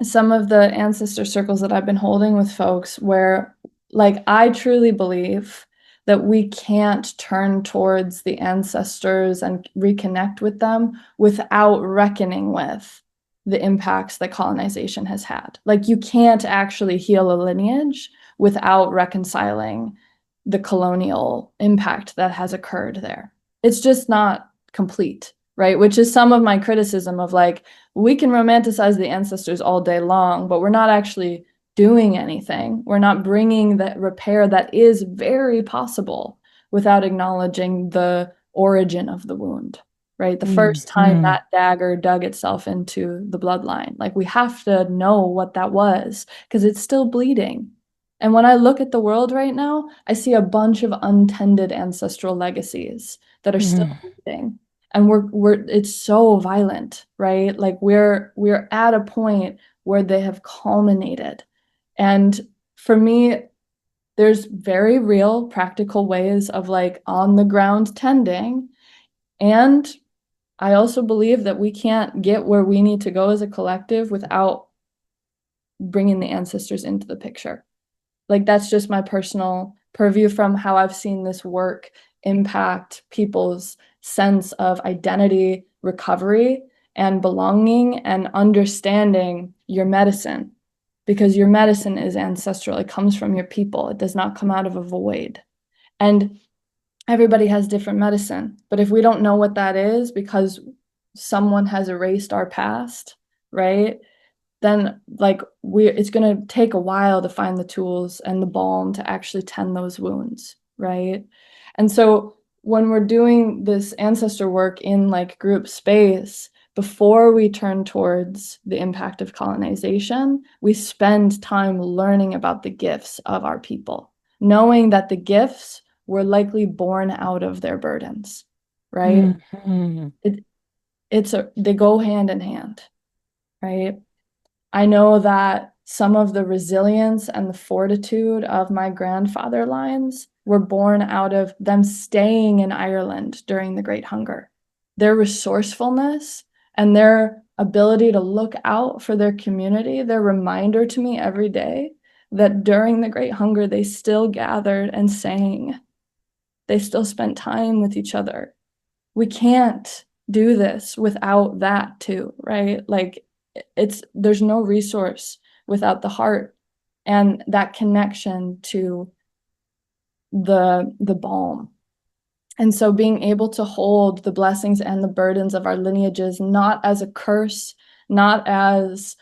some of the ancestor circles that I've been holding with folks where like I truly believe that we can't turn towards the ancestors and reconnect with them without reckoning with the impacts that colonization has had. Like you can't actually heal a lineage without reconciling the colonial impact that has occurred there. It's just not complete, right? Which is some of my criticism of like, we can romanticize the ancestors all day long, but we're not actually doing anything. We're not bringing that repair that is very possible without acknowledging the origin of the wound, right? The first time Mm-hmm. that dagger dug itself into the bloodline. Like we have to know what that was because it's still bleeding. And when I look at the world right now, I see a bunch of untended ancestral legacies that are still Mm-hmm. bleeding. And we're it's so violent, right? Like we're at a point where they have culminated. And for me, there's very real practical ways of like on the ground tending. And I also believe that we can't get where we need to go as a collective without bringing the ancestors into the picture. Like that's just my personal purview from how I've seen this work impact people's sense of identity, recovery, and belonging, and understanding your medicine. Because your medicine is ancestral, it comes from your people, it does not come out of a void. And everybody has different medicine. But if we don't know what that is because someone has erased our past, right? Then like we it's going to take a while to find the tools and the balm to actually tend those wounds, right? And so when we're doing this ancestor work in like group space, before we turn towards the impact of colonization, we spend time learning about the gifts of our people, knowing that the gifts were likely born out of their burdens, right? Mm-hmm. It, they go hand in hand, right? I know that some of the resilience and the fortitude of my grandfather lines were born out of them staying in Ireland during the Great Hunger. Their resourcefulness and their ability to look out for their community, their reminder to me every day that during the Great Hunger, they still gathered and sang. They still spent time with each other. We can't do this without that too, right? Like there's no resource without the heart and that connection to the balm. And so being able to hold the blessings and the burdens of our lineages not as a curse, not as,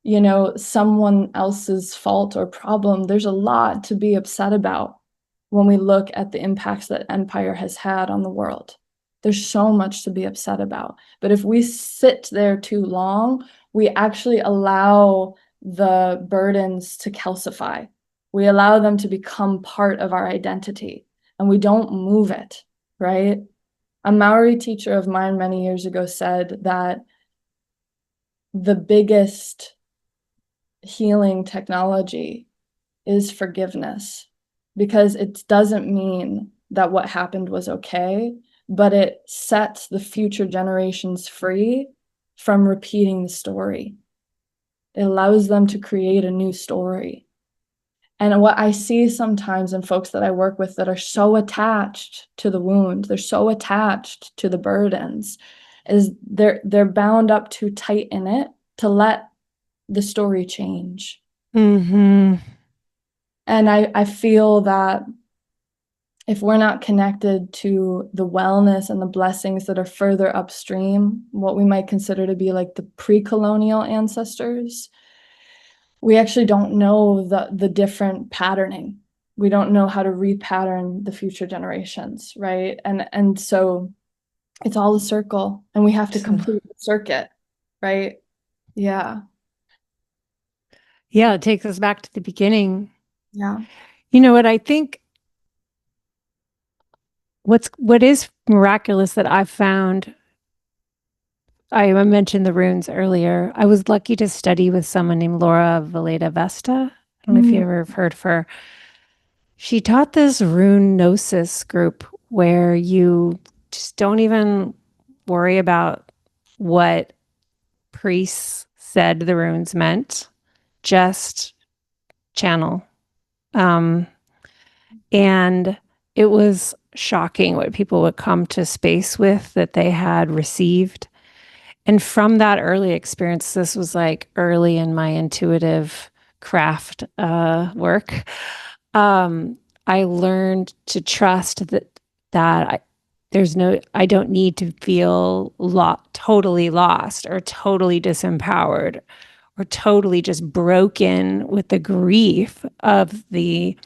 you know, someone else's fault or problem. There's a lot to be upset about. when we look at the impacts that empire has had on the world. There's so much to be upset about. But if we sit there too long, we actually allow the burdens to calcify. We allow them to become part of our identity and we don't move it, right? A Maori teacher of mine many years ago said that the biggest healing technology is forgiveness because it doesn't mean that what happened was okay, but it sets the future generations free from repeating the story. It allows them to create a new story. And what I see sometimes in folks that I work with that are so attached to the wound, they're so attached to the burdens, is they're bound up too tight in it to let the story change. Mm-hmm. And I feel that if we're not connected to the wellness and the blessings that are further upstream, what we might consider to be like the pre-colonial ancestors, we actually don't know the different patterning. We don't know how to repattern the future generations, right? And so it's all a circle and we have to complete the circuit, right? Yeah. Yeah, it takes us back to the beginning. Yeah. You know what I think what is miraculous that I've found, I mentioned the runes earlier. I was lucky to study with someone named Laura Valeda Vesta. I don't know if you Mm. ever have heard of her. She taught this rune gnosis group where you just don't even worry about what priests said the runes meant, just channel. Um, and it was shocking what people would come to space with that they had received. And from that early experience, this was like early in my intuitive craft work. Um, I learned to trust that I don't need to feel totally lost or totally disempowered or totally just broken with the grief of the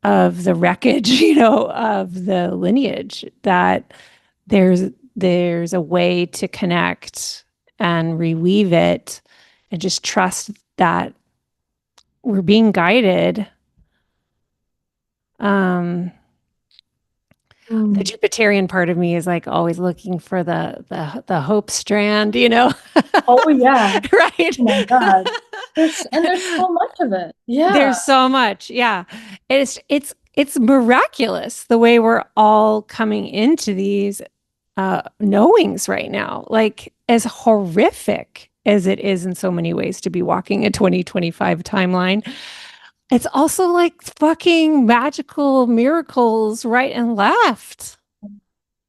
wreckage, of the lineage. That there's a way to connect and reweave it, and just trust that we're being guided. Um, the Mm. Jupiterian part of me is like always looking for the hope strand, Oh yeah. right? Oh my God. There's so much of it. Yeah. There's so much. Yeah. It's miraculous the way we're all coming into these knowings right now. Like, as horrific as it is in so many ways to be walking a 2025 timeline, it's also like fucking magical miracles right and left.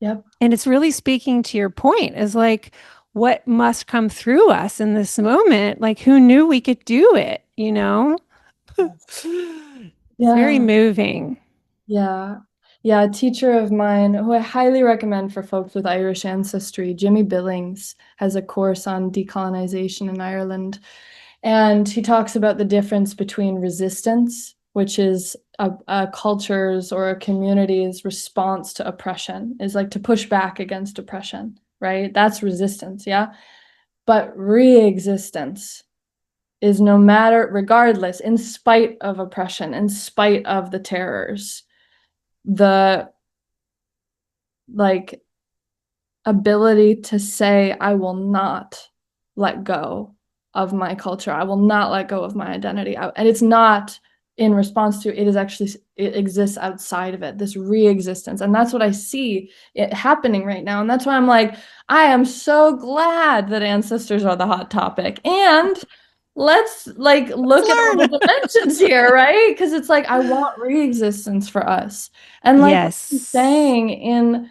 Yep. And it's really speaking to your point, is like what must come through us in this moment. Like, who knew we could do it, It's very Yeah. moving. Yeah. Yeah. A teacher of mine who I highly recommend for folks with Irish ancestry, Jimmy Billings, has a course on decolonization in Ireland. And he talks about the difference between resistance, which is a culture's or a community's response to oppression, is like to push back against oppression, right? That's resistance. Yeah. But re-existence is no matter, regardless, in spite of oppression, in spite of the terrors, the like ability to say, I will not let go of my culture. I will not let go of my identity. And it's not in response to it, is actually, it exists outside of it, this re-existence. And that's what I see it happening right now. And that's why I'm like, I am so glad that ancestors are the hot topic. And let's like Let's look at all learn. the dimensions here, right? Because it's like I want re-existence for us. And like what you're Yes. saying in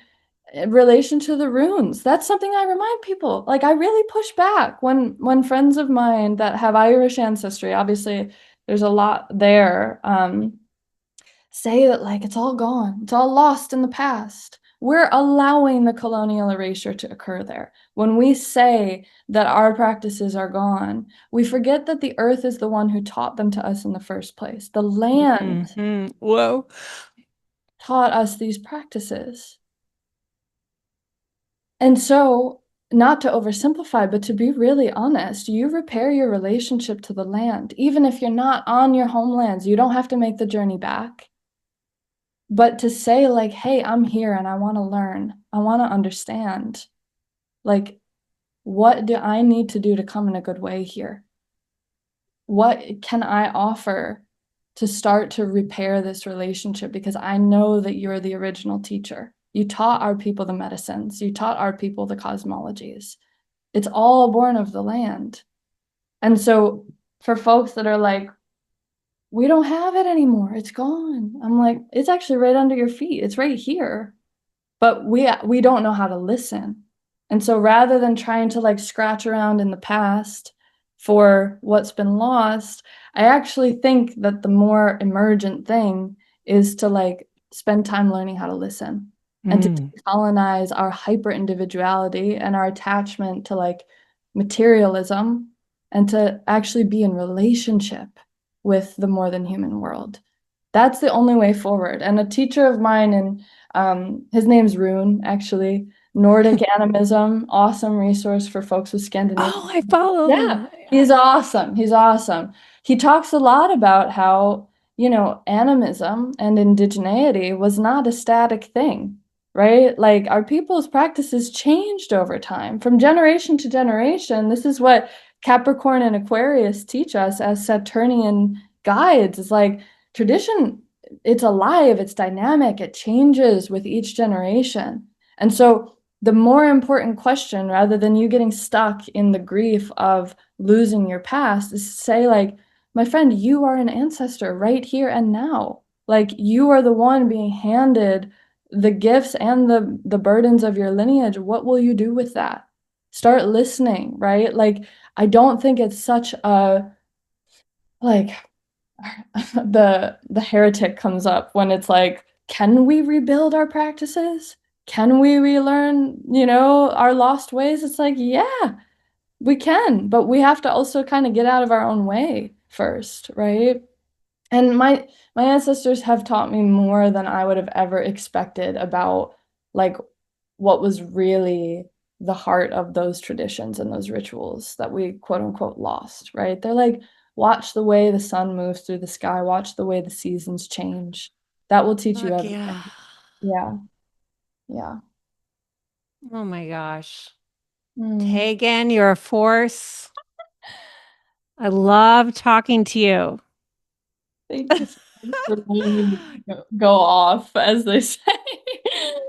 relation to the runes, that's something I remind people. Like I really push back when friends of mine that have Irish ancestry, obviously there's a lot there, say that like it's all gone, it's all lost in the past. We're allowing the colonial erasure to occur there. When we say that our practices are gone, we forget that the earth is the one who taught them to us in the first place. The land Mm-hmm. Whoa. taught us these practices. And so, not to oversimplify, but to be really honest, you repair your relationship to the land. Even if you're not on your homelands, you don't have to make the journey back. But to say, like, hey, I'm here and I want to learn, I want to understand, like, what do I need to do to come in a good way here? What can I offer to start to repair this relationship? Because I know that you're the original teacher. You taught our people the medicines, you taught our people the cosmologies. It's all born of the land. And so for folks that are like, we don't have it anymore, it's gone. I'm like, it's actually right under your feet. It's right here. But we don't know how to listen. And so rather than trying to like scratch around in the past for what's been lost, I actually think that the more emergent thing is to like spend time learning how to listen and to Mm. colonize our hyper individuality and our attachment to like materialism and to actually be in relationship with the more than human world. That's the only way forward. And a teacher of mine, and his name's Rune, actually, Nordic animism, awesome resource for folks with Scandinavian. Oh, I follow Yeah, him. he's awesome. He's awesome. He talks a lot about how, animism and indigeneity was not a static thing, right? Like our people's practices changed over time from generation to generation. This is what Capricorn and Aquarius teach us as Saturnian guides. It's like tradition, it's alive, it's dynamic, it changes with each generation. And so the more important question, rather than you getting stuck in the grief of losing your past, is to say, like, my friend, you are an ancestor right here and now. Like, you are the one being handed the gifts and the burdens of your lineage. What will you do with that? Start listening, right? Like, I don't think it's such a like the heretic comes up when it's like, can we rebuild our practices? Can we relearn, our lost ways? It's like, yeah, we can, but we have to also kind of get out of our own way first, right? And my ancestors have taught me more than I would have ever expected about like what was really the heart of those traditions and those rituals that we quote unquote lost, right? They're like, watch the way the sun moves through the sky, watch the way the seasons change. That will teach you Fuck yeah. everything. Yeah, yeah. Oh my gosh. Mm. Tegan, you're a force. I love talking to you. Thank you so much for letting me go off, as they say.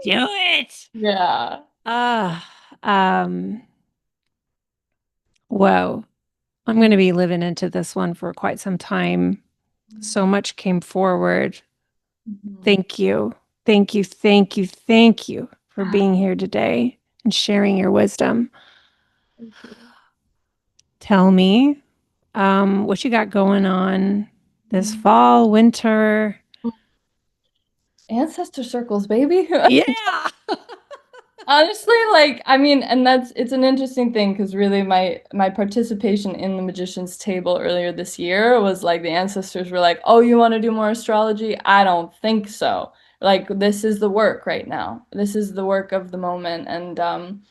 Do it. Yeah. Ah, um, whoa. I'm going to be living into this one for quite some time. So much came forward. Mhm. Thank you. Thank you. Thank you. Thank you for being here today and sharing your wisdom. Thank you. Tell me, what you got going on this Mhm. fall, winter? Ancestor circles, baby. Yeah. Honestly, like, I mean, and it's an interesting thing because really my participation in the Magician's Table earlier this year was like the ancestors were like, "Oh, you want to do more astrology? I don't think so." Like, this is the work right now. This is the work of the moment, and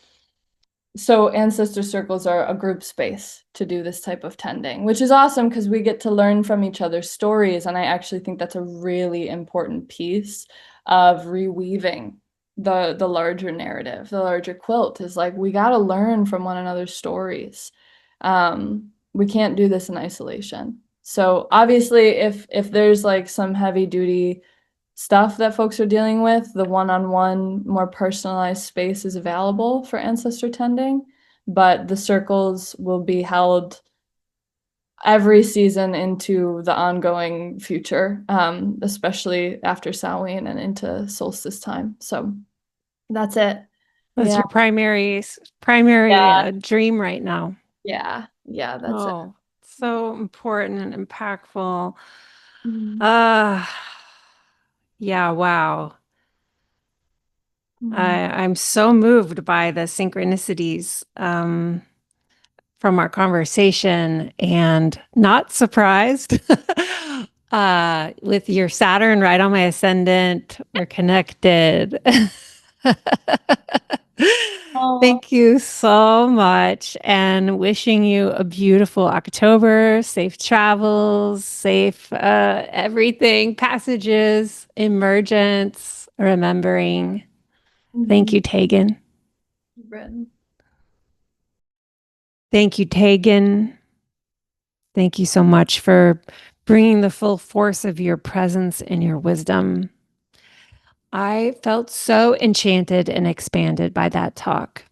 so ancestor circles are a group space to do this type of tending, which is awesome because we get to learn from each other's stories. And I actually think that's a really important piece of reweaving the larger narrative, the larger quilt is like we got to learn from one another's stories. We can't do this in isolation. So obviously if there's like some heavy duty stuff that folks are dealing with, the one-on-one, more personalized space is available for ancestor tending, but the circles will be held every season into the ongoing future, especially after Samhain and into solstice time. So that's it. That's Yeah, your primary yeah, dream right now. yeah, that's it. Oh, so important and impactful. Mm, Uh, yeah, wow. mm. I'm so moved by the synchronicities from our conversation and not surprised. With your Saturn right on my ascendant, we're connected. Oh, Thank you so much, and wishing you a beautiful October, safe travels, safe everything, passages, emergence, remembering. Thank mhm. you, Tegan. Written. Thank you, Tegan. Thank you so much for bringing the full force of your presence and your wisdom. I felt so enchanted and expanded by that talk.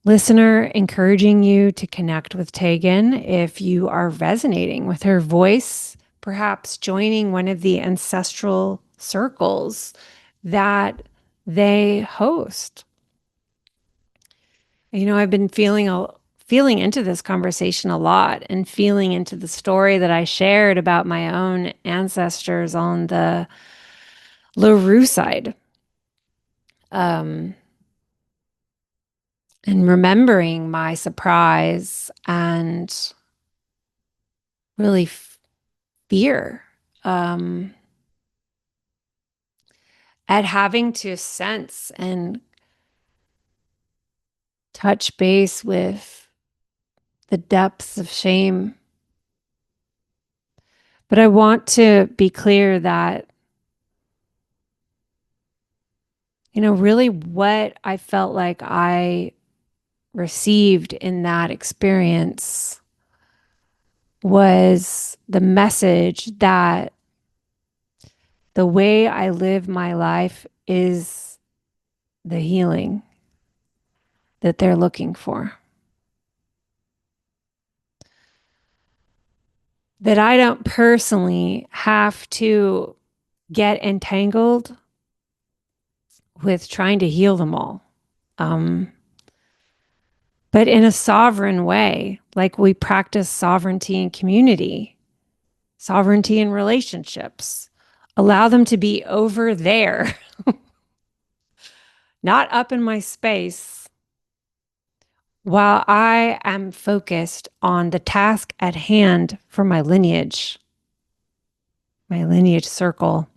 Listener, encouraging you to connect with Tegan if you are resonating with her voice, perhaps joining one of the ancestral circles that they host. I've been feeling into this conversation a lot and feeling into the story that I shared about my own ancestors on the LaRue side. Um, and remembering my surprise and really fear at having to sense and touch base with the depths of shame. But I want to be clear that, really what I felt like I received in that experience was the message that the way I live my life is the healing that they're looking for. That I don't personally have to get entangled with trying to heal them all. Um, but in a sovereign way, like we practice sovereignty in community, sovereignty in relationships. Allow them to be over there, not up in my space, while I am focused on the task at hand for my lineage circle,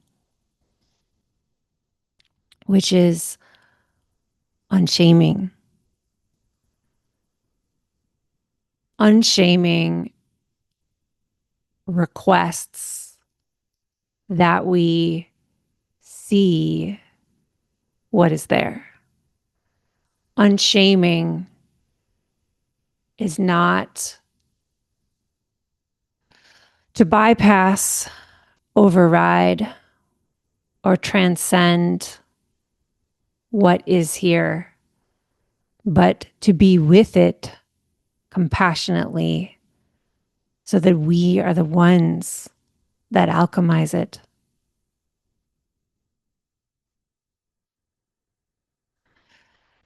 which is unshaming, unshaming requests that we see what is there. Unshaming is not to bypass, override, or transcend what is here, but to be with it compassionately so that we are the ones that alchemize it.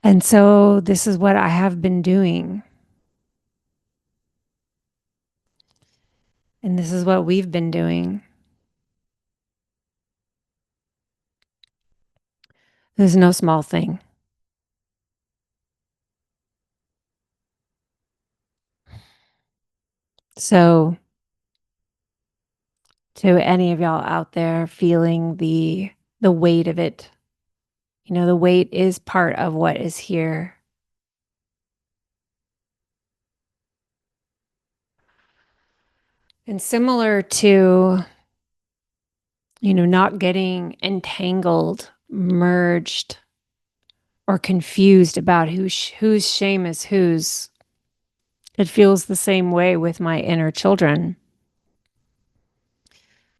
And so this is what I have been doing. And this is what we've been doing. This is no small thing. So, to any of y'all out there feeling the weight of it, the weight is part of what is here. And similar to, not getting entangled, merged, or confused about whose shame is whose, it feels the same way with my inner children.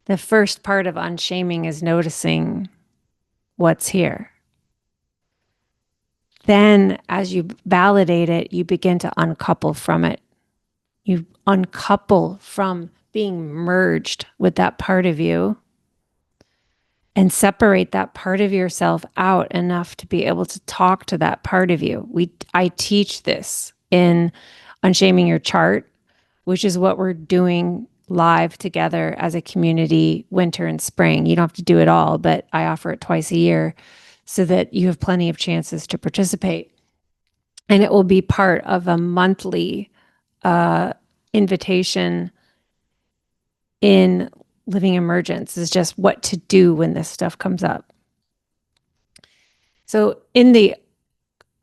The first part of unshaming is noticing what's here. Then, as you validate it, you begin to uncouple from it. You uncouple from being merged with that part of you and separate that part of yourself out enough to be able to talk to that part of you. I teach this in Unshaming Your Chart, which is what we're doing live together as a community winter and spring. You don't have to do it all, but I offer it twice a year so that you have plenty of chances to participate. And it will be part of a monthly invitation in living emergence is just what to do when this stuff comes up. So in the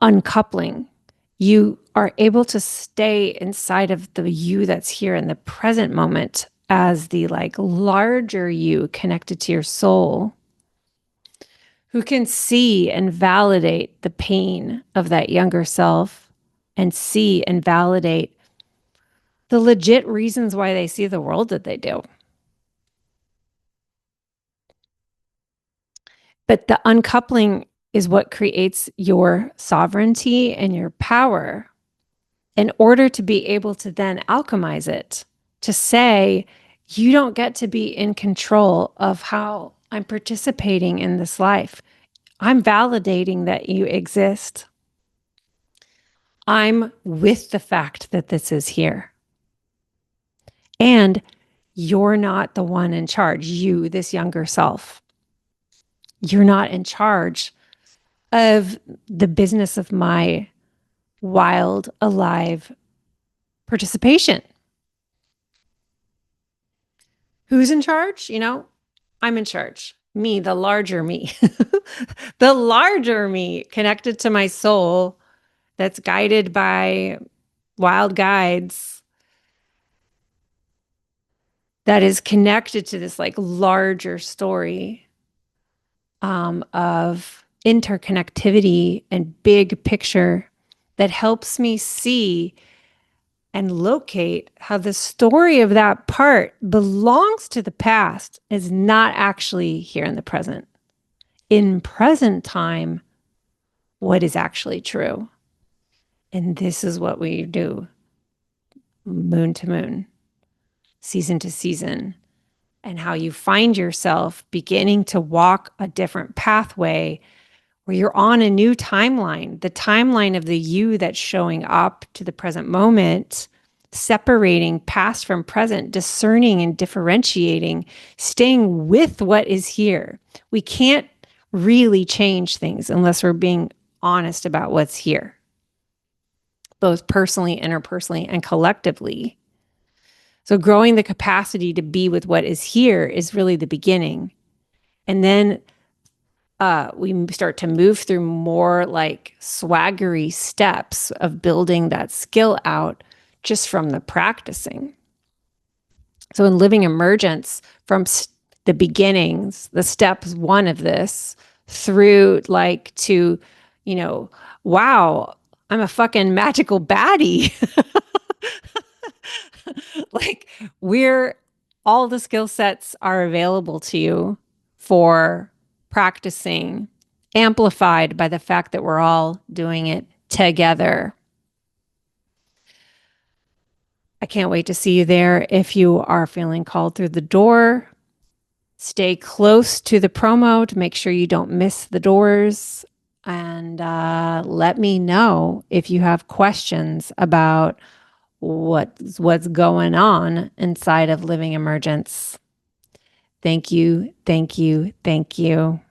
uncoupling, you are able to stay inside of the you that's here in the present moment as the like larger you connected to your soul, who can see and validate the pain of that younger self and see and validate the legit reasons why they see the world that they do. But the uncoupling is what creates your sovereignty and your power in order to be able to then alchemize it, to say, you don't get to be in control of how I'm participating in this life. I'm validating that you exist. I'm with the fact that this is here. And you're not the one in charge, you, this younger self. You're not in charge of the business of my wild, alive participation. Who's in charge? You know, I'm in charge. Me, the larger me. The larger me connected to my soul that's guided by wild guides, that is connected to this like larger story of interconnectivity and big picture that helps me see and locate how the story of that part belongs to the past, is not actually here in the present. In present time, what is actually true? And this is what we do, moon to moon, season to season, and how you find yourself beginning to walk a different pathway where you're on a new timeline, the timeline of the you that's showing up to the present moment, separating past from present, discerning and differentiating, staying with what is here. We can't really change things unless we're being honest about what's here, both personally, interpersonally, and collectively. So growing the capacity to be with what is here is really the beginning. And then we start to move through more like swaggery steps of building that skill out just from the practicing. So in living emergence, from the beginnings, the steps one of this through like to, you know, wow, I'm a fucking magical baddie. Like we're all the skill sets are available to you for practicing, amplified by the fact that we're all doing it together. I can't wait to see you there. If you are feeling called through the door, stay close to the promo to make sure you don't miss the doors. And let me know if you have questions about what's going on inside of Living Emergence. Thank you, thank you, thank you.